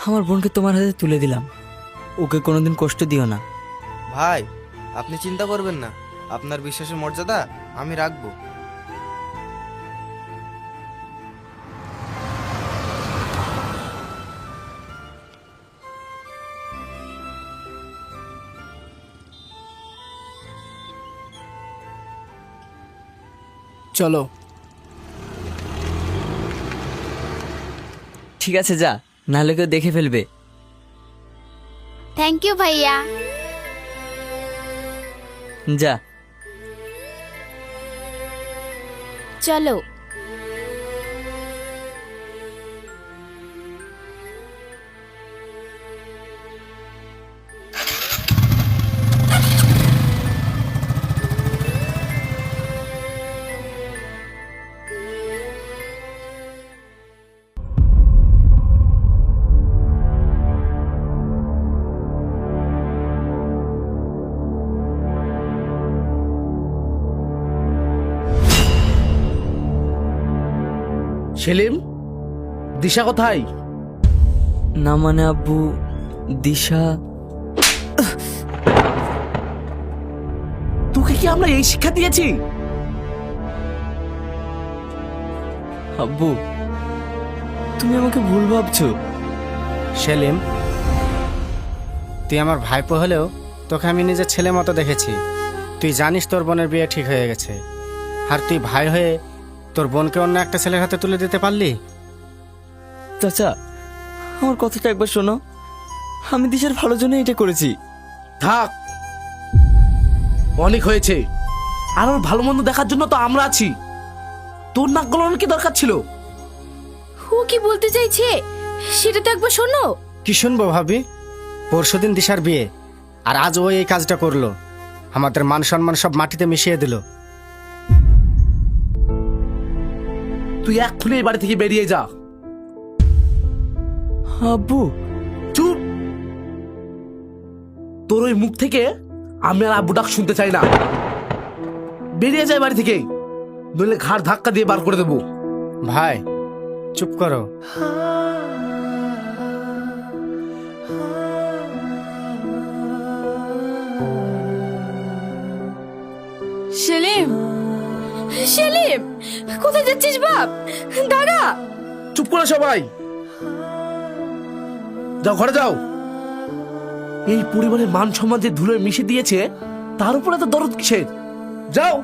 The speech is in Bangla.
আমার বোনকে তোমার হাতে তুলে দিলাম, ওকে কোনোদিন কষ্ট দিও না। ভাই, আপনি চিন্তা করবেন না, আপনার বিশ্বাসের মর্যাদা আমি রাখবো। চলো। ঠিক আছে যা, নাহলে কেউ দেখে ফেলবে। থ্যাংক ইউ ভাইয়া। যা। চলো। সেলিম, দিশা কোথায়? না মানে আব্বু, দিশা। তোকে কি আমরা এই শিক্ষা দিয়েছি? আব্বু, তুমি আমাকে ভুল ভাবছো। সেলিম, তুই আমার ভাইপো হলেও তোকে আমি নিজের ছেলে মতো দেখেছি। তুই জানিস তোর বোনের বিয়ে ঠিক হয়ে গেছে, আর তুই ভাই হয়ে তোর বোনকে অন্য একটা ছেলের হাতে তুলে দিতে পারলি? চাচা, আমার কথাটা একবার শোনো, আমি দিশার ভালোর জন্য এটা করেছি। থাক, অনেক হয়েছে। আর ওর ভালো মন্দ দেখার জন্য তো আমরা আছি। তোর নাক গলানোর কি দরকার ছিল? ও কি বলতে চাইছে সেটা তো একবার শোনো। কি শুনবো ভাবি? পরশুদিন দিশার বিয়ে, আর আজ ও এই কাজটা করলো। আমাদের মান সম্মান সব মাটিতে মিশিয়ে দিল। তুই এক্ষুনি এই বাড়ি থেকে বেরিয়ে যা। আব্বু, চুপ! তোর ওই মুখ থেকে আমি আর আব্বু ডাক শুনতে চাই না। বেরিয়ে যায় বাড়ি থেকে, নইলে ঘাড় ধাক্কা দিয়ে বার করে দেবো। ভাই, চুপ করো। সেলিম, সেলিম, কোথায় যাচ্ছিস বাপ? দাঁড়া। চুপ করো সবাই, যাও ঘরে যাও। এই পরিবারের মান সম্মান যে ধুলোয় মিশে দিয়েছে, তার উপরে তো দরদ কিসের? যাও।